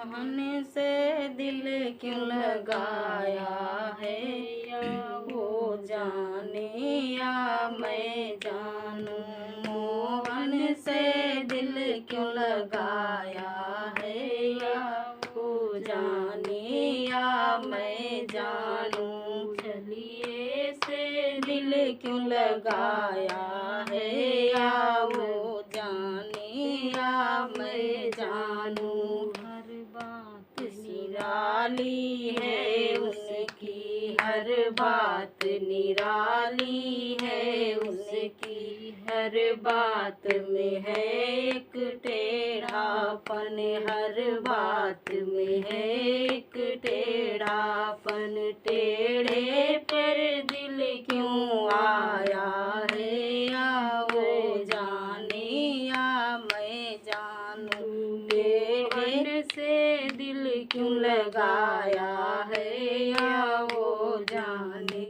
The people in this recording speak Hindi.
मोहन से दिल क्यों लगाया है, या वो जाने या मैं जानूं। मोहन से दिल क्यों लगाया है, या वो जाने या मैं जानूं। चलिए से दिल क्यों लगाया है, या वो जाने या मैं जानूं। हर बात निराली है उसकी, हर बात निराली है उसकी, हर बात में है एक टेढ़ापन, हर बात में है एक टेढ़ापन। टेढ़े पर दिल क्यों आया है, या वो जाने या मैं जानूं। टेढ़े से दिल क्यों लगाया है, या वो जाने